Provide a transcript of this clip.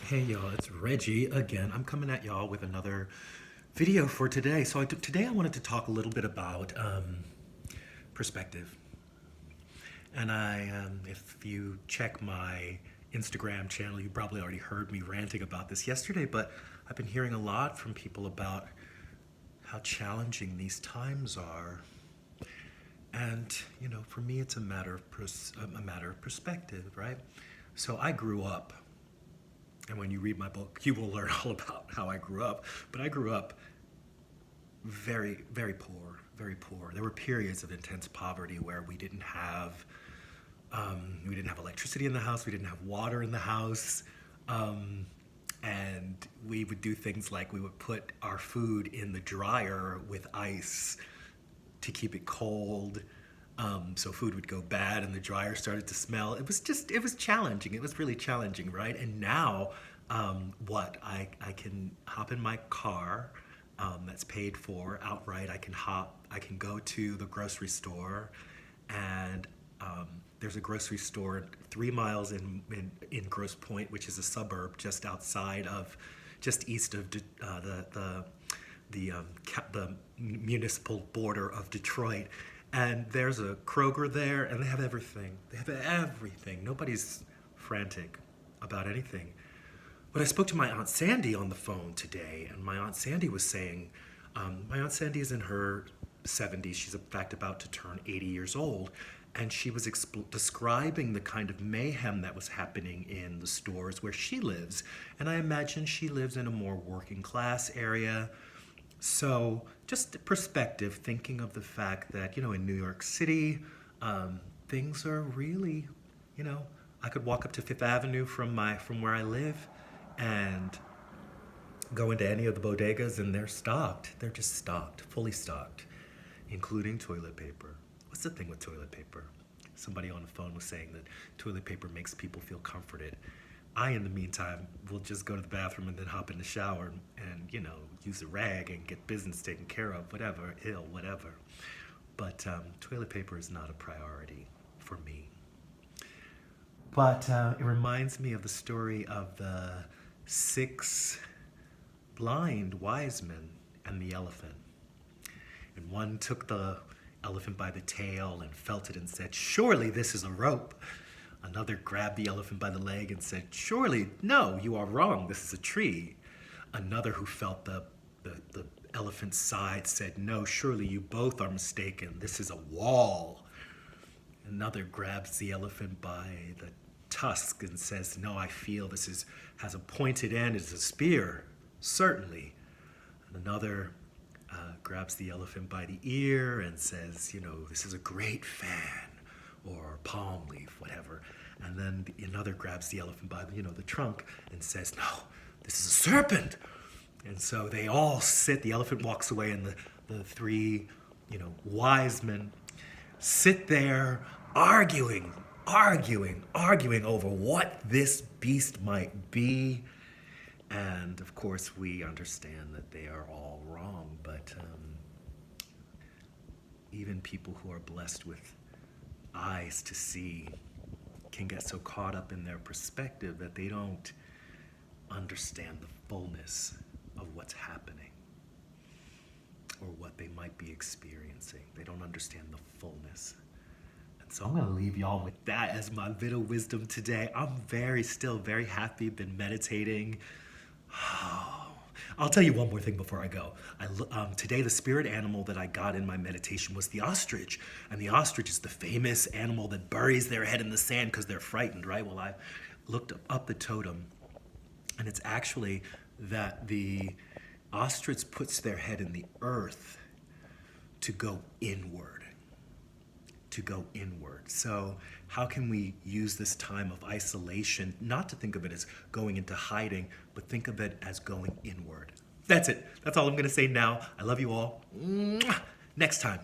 Hey y'all, it's Reggie again. I'm coming at y'all with another video for today. Today I wanted to talk a little bit about perspective. And if you check my Instagram channel, you probably already heard me ranting about this yesterday, but I've been hearing a lot from people about how challenging these times are. And, for me, it's a matter of perspective, right? So I grew up, and when you read my book, you will learn all about how I grew up. But I grew up very, very poor, very poor. There were periods of intense poverty where we didn't have electricity in the house, we didn't have water in the house, and we would do things like we would put our food in the dryer with ice to keep it cold. So food would go bad and the dryer started to smell. It was challenging. It was really challenging, right? And now, I can hop in my car that's paid for outright. I can go to the grocery store, and there's a grocery store 3 miles in Grosse Pointe, which is a suburb just east of the municipal border of Detroit. And there's a Kroger there, and they have everything. They have everything. Nobody's frantic about anything. But I spoke to my Aunt Sandy on the phone today, and my Aunt Sandy was saying, my Aunt Sandy is in her 70s. She's in fact about to turn 80 years old. And she was describing the kind of mayhem that was happening in the stores where she lives. And I imagine she lives in a more working class area. So just perspective, thinking of the fact that, in New York City, things are really, I could walk up to Fifth Avenue from where I live and go into any of the bodegas and they're stocked. They're just stocked, fully stocked, including toilet paper. What's the thing with toilet paper? Somebody on the phone was saying that toilet paper makes people feel comforted. I, in the meantime, will just go to the bathroom and then hop in the shower and use a rag and get business taken care of, whatever. But toilet paper is not a priority for me. But it reminds me of the story of the 6 blind wise men and the elephant. And one took the elephant by the tail and felt it and said, "Surely this is a rope." Another grabbed the elephant by the leg and said, "Surely, no, you are wrong, this is a tree." Another who felt the elephant's side said, "No, surely you both are mistaken, this is a wall." Another grabs the elephant by the tusk and says, "No, I feel this has a pointed end, it's a spear, certainly." And another grabs the elephant by the ear and says, "This is a great fan," or palm leaf, whatever. And then another grabs the elephant by the trunk and says, "No, this is a serpent." And so they all sit, the elephant walks away, and the 3, wise men sit there arguing over what this beast might be. And of course we understand that they are all wrong, but even people who are blessed with eyes to see can get so caught up in their perspective that they don't understand the fullness of what's happening or what they might be experiencing. They don't understand the fullness. And so I'm going to leave y'all with that as my bit of wisdom today. I'm still very happy, been meditating. I'll tell you one more thing before I go. Today, the spirit animal that I got in my meditation was the ostrich. And the ostrich is the famous animal that buries their head in the sand because they're frightened, right? Well, I looked up the totem, and it's actually that the ostrich puts their head in the earth to go inward. So how can we use this time of isolation not to think of it as going into hiding, but think of it as going inward? That's it. That's all I'm going to say now. I love you all. Mwah! Next time.